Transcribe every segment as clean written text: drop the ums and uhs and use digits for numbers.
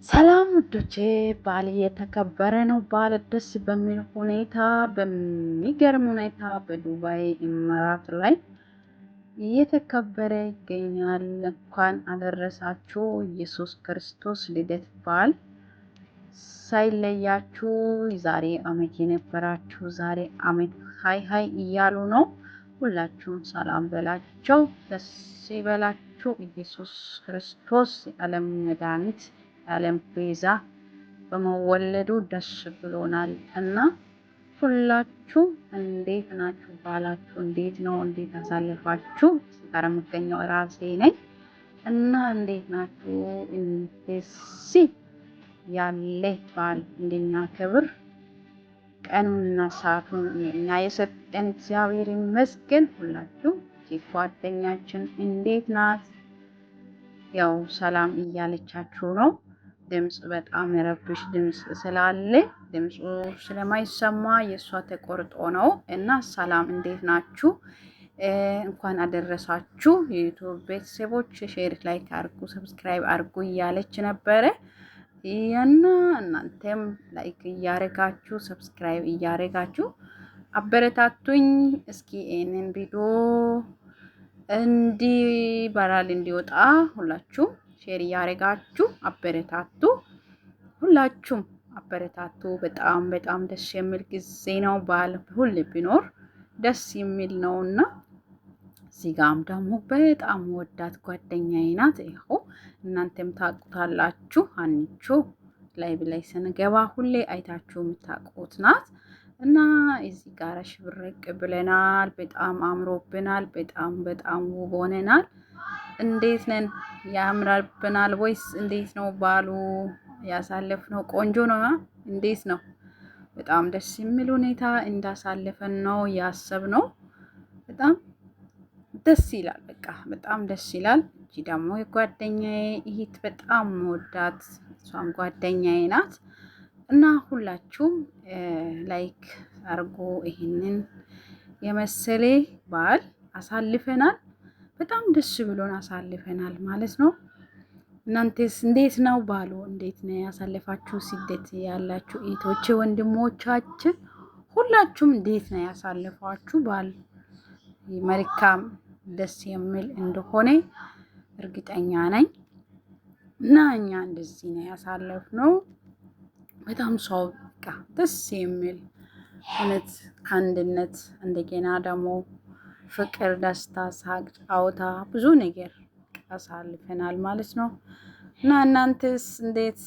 ሰላም ውዶቼ፣ በዓል እየተከበረ ነው። በዓል ደስ በሚል ሁኔታ በሚገርም ሁኔታ በዱባይ ኢሚራት ላይ እየተከበረ ይገኛል። እንኳን አደረሳችሁ። ኢየሱስ ክርስቶስ ልደት በዓል ሳይለያችሁ ዛሬ አመት የነበራችሁ ዛሬ አመት ሀይ ሀይ እያሉ ነው። ሁላችሁም ሰላም በላቸው፣ ደስ ይበላችሁ። ኢየሱስ ክርስቶስ የዓለም መድኃኒት የዓለም ቤዛ በመወለዱ ደስ ብሎናል እና ሁላችሁ እንዴት ናችሁ? ባላችሁ እንዴት ነው? እንዴት አሳልፋችሁ? ጋር የምገኘው ራሴ ነኝ እና እንዴት ናችሁ? እንደዚህ ያለ በዓል እንድናከብር ቀኑንና ሰዓቱን እኛ የሰጠን እግዚአብሔር ይመስገን። ሁላችሁ ጓደኛችን እንዴት ናት? ያው ሰላም እያለቻችሁ ነው። ድምጽ በጣም የረብሽ ድምጽ ስላለ ድምጹ ስለማይሰማ የእሷ ተቆርጦ ነው እና ሰላም እንዴት ናችሁ? እንኳን አደረሳችሁ የዩቱብ ቤተሰቦች። ሼር ላይክ አርጉ፣ ሰብስክራይብ አርጉ እያለች ነበረ እና እናንተም ላይክ እያረጋችሁ ሰብስክራይብ እያረጋችሁ አበረታቱኝ። እስኪ ይህንን ቪዲዮ እንዲበራል እንዲወጣ ሁላችሁም ሼር እያረጋችሁ አበረታቱ። ሁላችሁም አበረታቱ። በጣም በጣም ደስ የሚል ጊዜ ነው። በዓል ሁሌ ቢኖር ደስ የሚል ነውና እዚህ ጋም ደግሞ በጣም ወዳት ጓደኛዬ ናት። ይኸው እናንተም ታውቁታላችሁ። አንቾ ላይቭ ላይ ስንገባ ሁሌ አይታችሁ የምታውቁት ናት እና እዚህ ጋር ሽብርቅ ብለናል። በጣም አምሮብናል። በጣም በጣም ውብ ሆነናል። እንዴት ነን? ያምራብናል ወይስ እንዴት ነው? ባሉ ያሳለፍነው ቆንጆ ነው? እንዴት ነው? በጣም ደስ የሚል ሁኔታ እንዳሳለፈን ነው ያሰብነው። በጣም ደስ ይላል። በቃ በጣም ደስ ይላል። እቺ ደግሞ የጓደኛዬ እህት በጣም መወዳት እሷም ጓደኛዬ ናት እና ሁላችሁም ላይክ አርጎ ይሄንን የመሰለ በዓል አሳልፈናል። በጣም ደስ ብሎን አሳልፈናል ማለት ነው። እናንተስ እንዴት ነው? ባሉ እንዴት ነው ያሳለፋችሁ? ስደት ያላችሁ እህቶቼ ወንድሞቻችን ሁላችሁም እንዴት ነው ያሳለፋችሁ? በዓል መልካም ደስ የሚል እንደሆነ እርግጠኛ ነኝ እና እኛ እንደዚህ ነው ያሳለፍነው። በጣም ሰው በቃ ደስ የሚል እውነት አንድነት እንደገና ደግሞ ፍቅር፣ ደስታ፣ ሳቅ፣ ጫወታ ብዙ ነገር አሳልፈናል ማለት ነው እና እናንተስ እንዴት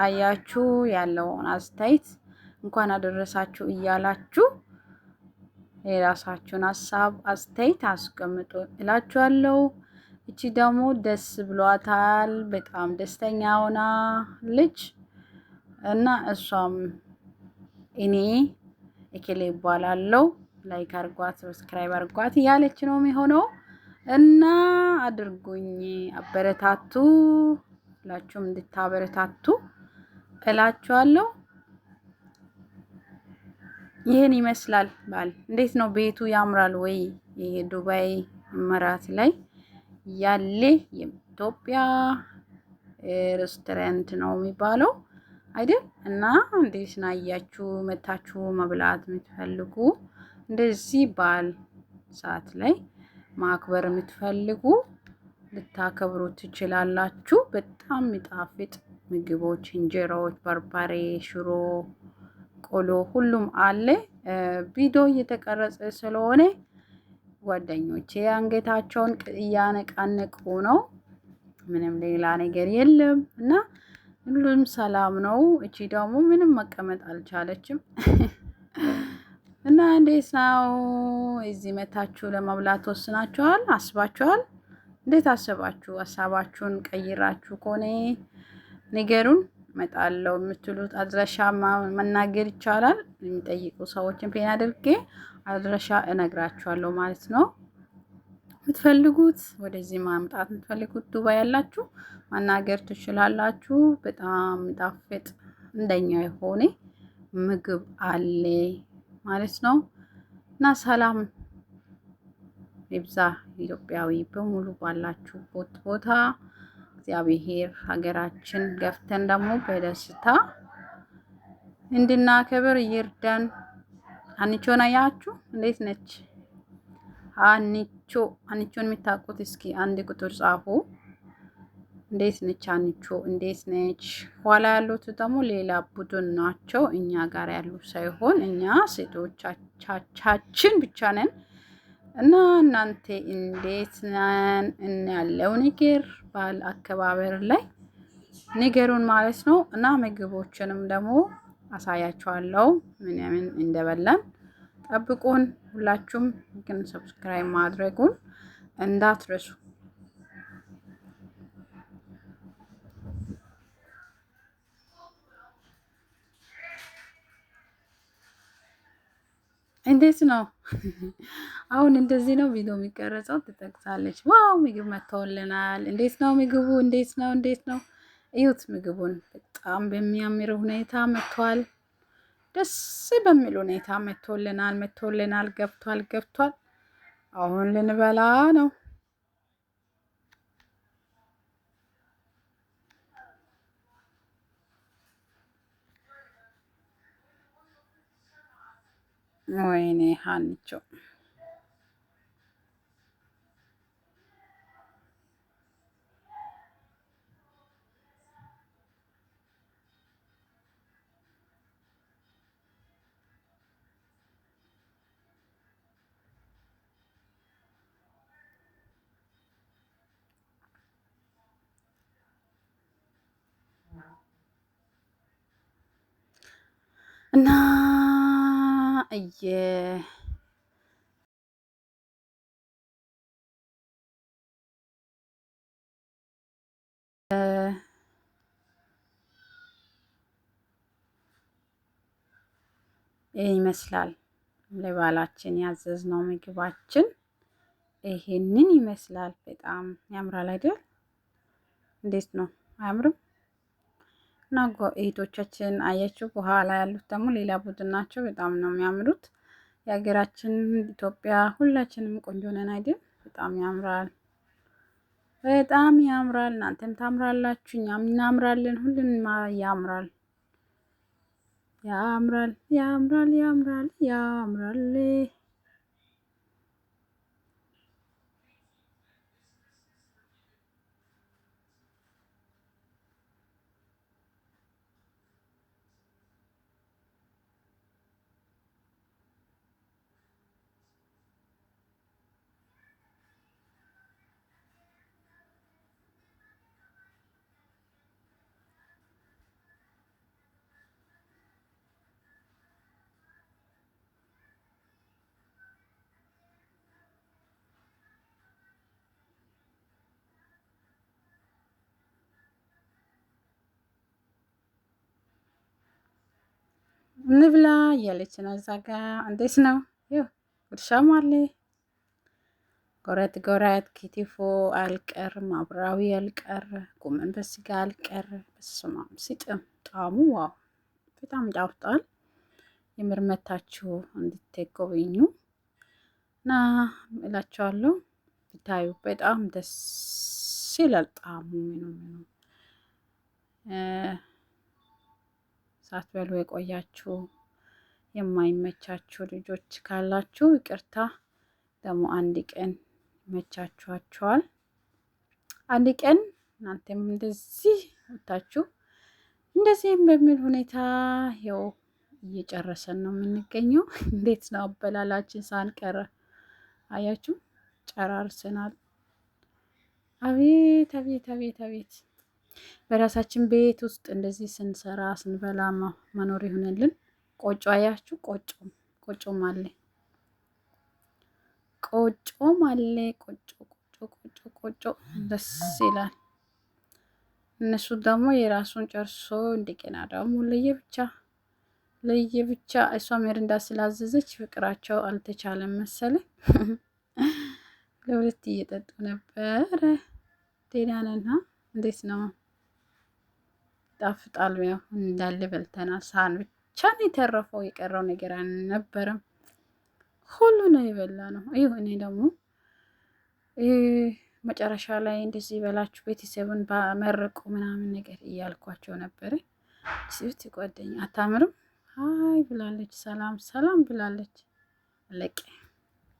አያችሁ? ያለውን አስተያየት እንኳን አደረሳችሁ እያላችሁ የራሳችሁን ሀሳብ አስተያየት አስቀምጡ እላችኋለሁ። እቺ ደግሞ ደስ ብሏታል። በጣም ደስተኛ ሆና ልጅ እና እሷም እኔ እከሌ ይባላለው ላይክ አርጓት ሰብስክራይብ አርጓት እያለች ነው የሚሆነው እና አድርጉኝ፣ አበረታቱ። ሁላችሁም እንድታበረታቱ እላችኋለሁ። ይህን ይመስላል በዓል። እንዴት ነው? ቤቱ ያምራል ወይ? ይሄ ዱባይ ኢሚራት ላይ ያለ የኢትዮጵያ ሬስቶራንት ነው የሚባለው አይደል? እና እንዴት ናያችሁ? መታችሁ መብላት የምትፈልጉ እንደዚህ በዓል ሰዓት ላይ ማክበር የምትፈልጉ ልታከብሩ ትችላላችሁ። በጣም የሚጣፍጥ ምግቦች፣ እንጀራዎች፣ በርበሬ፣ ሽሮ፣ ቆሎ ሁሉም አለ። ቪዲዮ እየተቀረጸ ስለሆነ ጓደኞቼ አንገታቸውን እያነቃነቁ ነው። ምንም ሌላ ነገር የለም እና ሁሉም ሰላም ነው። እቺ ደግሞ ምንም መቀመጥ አልቻለችም እና እንዴት ነው? እዚህ መታችሁ ለመብላት ወስናችኋል? አስባችኋል? እንዴት አሰባችሁ? ሀሳባችሁን ቀይራችሁ ከሆነ ነገሩን እመጣለሁ የምትሉት አድራሻ መናገር ይቻላል። የሚጠይቁ ሰዎችን ፔን አድርጌ አድራሻ እነግራችኋለሁ ማለት ነው። የምትፈልጉት ወደዚህ ማምጣት የምትፈልጉት ዱባይ ያላችሁ ማናገር ትችላላችሁ። በጣም ጣፍጥ እንደኛ የሆነ ምግብ አለ ማለት ነው እና ሰላም ይብዛ ኢትዮጵያዊ በሙሉ ባላችሁበት ቦታ እግዚአብሔር ሀገራችን ገፍተን ደግሞ በደስታ እንድናከብር ይርዳን። ሀኒቾን አያችሁ እንዴት ነች? ሀኒቾን የሚታውቁት እስኪ አንድ ቁጥር ጻፉ። እንዴት ነች ሀኒቾ? እንዴት ነች? ኋላ ያሉት ደግሞ ሌላ ቡድን ናቸው፣ እኛ ጋር ያሉ ሳይሆን እኛ ሴቶቻችን ብቻ ነን። እና እናንተ እንዴት ነን? ያለው ነገር ባል አከባበር ላይ ንገሩን ማለት ነው። እና ምግቦችንም ደግሞ አሳያችኋለሁ ምን እንደበላን ጠብቁን። ሁላችሁም ግን ሰብስክራይብ ማድረጉን እንዳትረሱ። እንዴት ነው? አሁን እንደዚህ ነው ቪዲዮ የሚቀረጸው። ትጠቅሳለች። ዋው ምግብ መጥተውልናል። እንዴት ነው ምግቡ? እንዴት ነው? እንዴት ነው? እዩት ምግቡን። በጣም በሚያምር ሁኔታ መጥቷል። ደስ በሚል ሁኔታ መጥቶልናል። ገብቷል። አሁን ልንበላ ነው። ወይኔ ሀኒቾ እና ይህ ይመስላል ለባላችን ያዘዝነው ምግባችን ይሄንን ይመስላል። በጣም ያምራል አይደል? እንዴት ነው? አያምርም? እና እህቶቻችን አያችሁ፣ በኋላ ያሉት ደግሞ ሌላ ቡድን ናቸው። በጣም ነው የሚያምሩት። የሀገራችን ኢትዮጵያ ሁላችንም ቆንጆ ነን አይደል? በጣም ያምራል፣ በጣም ያምራል። እናንተም ታምራላችሁ፣ እኛም እናምራለን። ሁሉንም ያምራል። እንብላ እያለች ነው እዛ ጋ። እንዴት ነው? ይኸው ጉርሻም አለ። ጎረት ኪቲፎ አልቀር፣ ማብራዊ አልቀር፣ ጎመን በስጋ አልቀር። በስመ አብ ሲጥም ጣዕሙ ዋው! በጣም ጣፍጧል። የምር መታችሁ እንድትጎበኙ እና እላቸዋለሁ። ብታዩ በጣም ደስ ይላል ጣዕሙ ምኑ ሳትበሉ የቆያችሁ የማይመቻችሁ ልጆች ካላችሁ ይቅርታ። ደግሞ አንድ ቀን ይመቻችኋቸዋል። አንድ ቀን እናንተም እንደዚህ ወታችሁ እንደዚህም በሚል ሁኔታ ይኸው እየጨረሰን ነው የምንገኘው። እንዴት ነው አበላላችን ሳንቀረ አያችሁ፣ ጨራርሰናል። አቤት አቤት አቤት አቤት! በራሳችን ቤት ውስጥ እንደዚህ ስንሰራ ስንበላ መኖር ይሆንልን። ቆጮ አያችሁ፣ ቆጮም አለ። ቆጮ ደስ ይላል። እነሱ ደግሞ የራሱን ጨርሶ እንደገና ደግሞ ለየብቻ እሷ ሜሪንዳ ስላዘዘች ፍቅራቸው አልተቻለም መሰለኝ። ለሁለት እየጠጡ ነበረ። ጤና ነን። እንዴት ነው? ጣፍጣል። ያው እንዳለ በልተናል። ሳህን ብቻ ነው የተረፈው፣ የቀረው ነገር አልነበረም። ሁሉ ነው የበላ ነው። ይሁ እኔ ደግሞ መጨረሻ ላይ እንደዚህ በላችሁ ቤተሰብን በመረቁ ምናምን ነገር እያልኳቸው ነበር። ሲውት ጓደኛ አታምርም? ሀይ ብላለች፣ ሰላም ሰላም ብላለች። አለቀ።